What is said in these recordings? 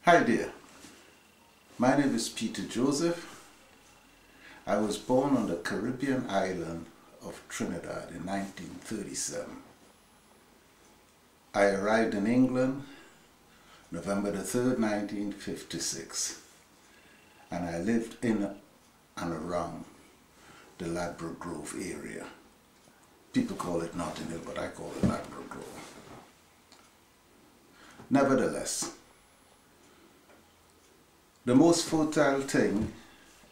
Hi dear, my name is Peter Joseph. I was born on the Caribbean island of Trinidad in 1937. I arrived in England November the 3rd, 1956, and I lived in and around the Ladbroke Grove area. People call it Notting Hill, but I call it Ladbroke Grove. Nevertheless, the most fertile thing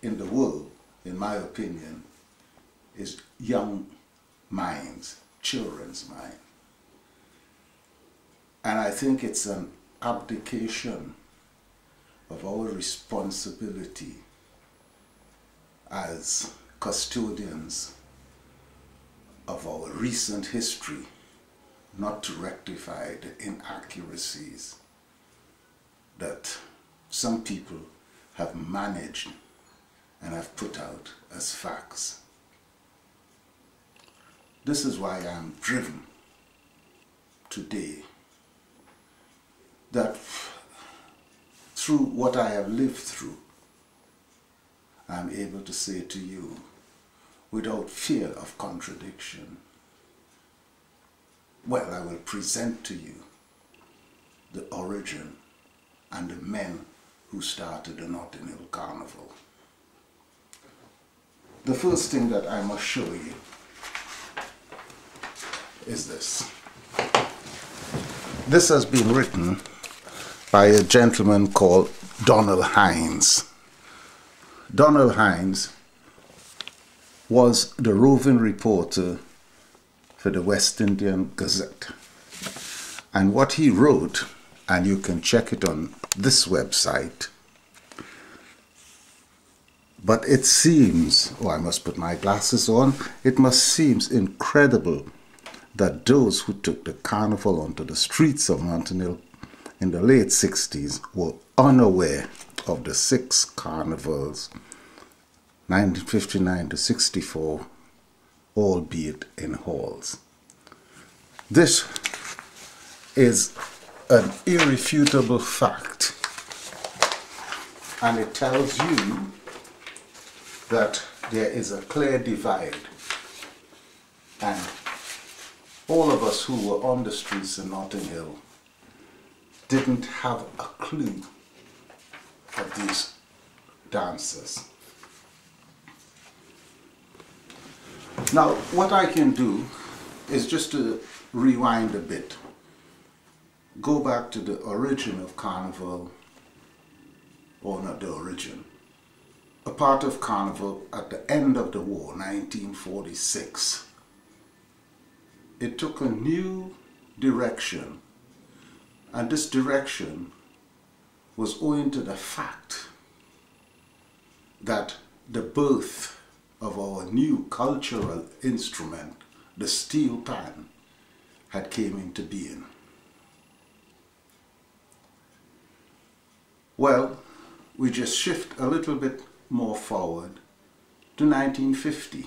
in the world, in my opinion, is young minds, children's mind. And I think it's an abdication of our responsibility as custodians of our recent history not to rectify the inaccuracies that some people have managed and have put out as facts. This is why I'm driven today that through what I have lived through, I'm able to say to you without fear of contradiction, well, I will present to you the origin and the men who started the Notting Hill Carnival. The first thing that I must show you is this. This has been written by a gentleman called Donald Hines. Donald Hines was the roving reporter for the West Indian Gazette. And what he wrote, and you can check it on this website, but it seems, oh, I must put my glasses on, it must seem incredible that those who took the carnival onto the streets of Notting Hill in the late 60s were unaware of the 6 carnivals, 1959 to 64, albeit in halls. This is an irrefutable fact, and it tells you that there is a clear divide, and all of us who were on the streets in Notting Hill didn't have a clue of these dancers. Now, what I can do is just to rewind a bit, go back to the origin of Carnival, or not the origin, a part of Carnival at the end of the war, 1946. It took a new direction, and this direction was owing to the fact that the birth of our new cultural instrument, the steel pan, had came into being. Well, we just shift a little bit more forward to 1950.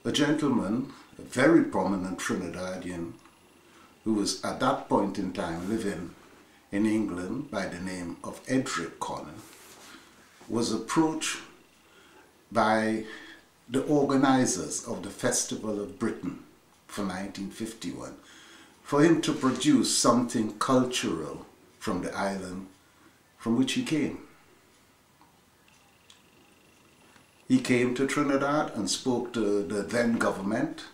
A gentleman, a very prominent Trinidadian, who was at that point in time living in England by the name of Edric Colin, was approached by the organizers of the Festival of Britain for 1951 for him to produce something cultural from the island from which he came. He came to Trinidad and spoke to the then government,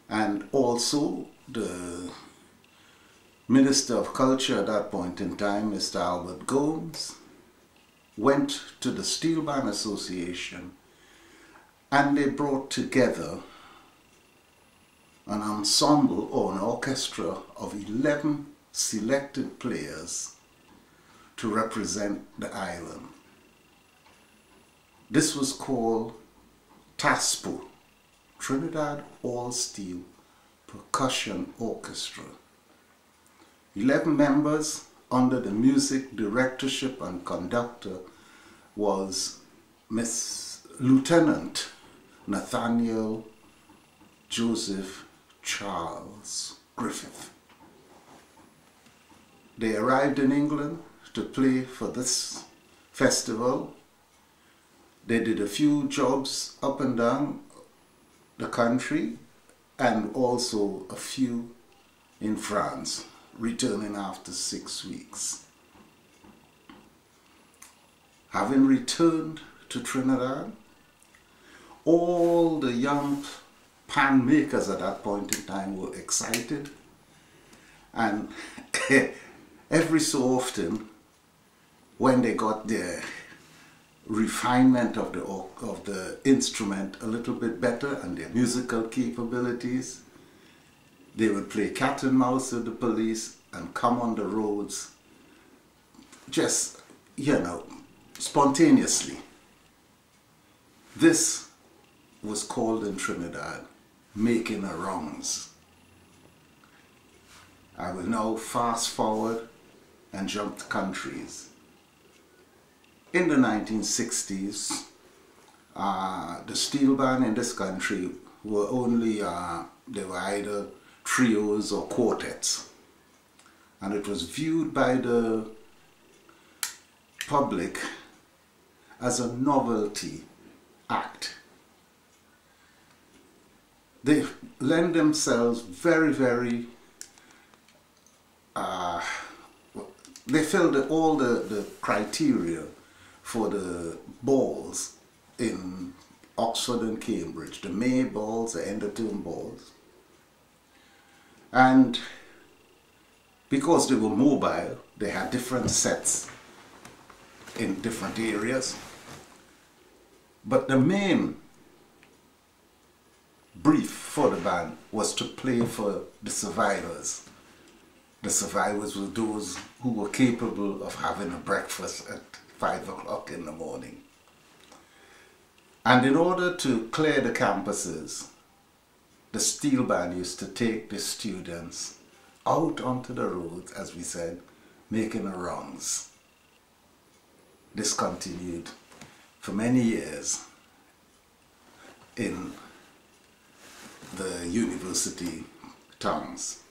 and also the Minister of Culture at that point in time, Mr. Albert Gomes, went to the Steel Band Association, and they brought together an ensemble or an orchestra of 11 selected players to represent the island. This was called TASPO, Trinidad All Steel Percussion Orchestra. 11 members under the music directorship and conductor was Lieutenant Nathaniel Joseph Charles Griffith. they arrived in England to play for this festival. They did a few jobs up and down the country and also a few in France, returning after 6 weeks. Having returned to Trinidad, all the young pan makers at that point in time were excited, and every so often when they got their refinement of the instrument a little bit better and their musical capabilities, they would play cat and mouse with the police and come on the roads just, you know, spontaneously. This was called in Trinidad making a rounds. I will now fast forward and jump to countries. In the 1960s, the steel band in this country were only, they were either trios or quartets. And it was viewed by the public as a novelty act. They lend themselves very, they filled all the criteria for the balls in Oxford and Cambridge, the May balls, the end of term balls. And because they were mobile, they had different sets in different areas. But the main brief for the band was to play for the survivors. The survivors were those who were capable of having a breakfast at 5 o'clock in the morning. And in order to clear the campuses, the steel band used to take the students out onto the roads, as we said, making the rounds. This continued for many years in the university towns.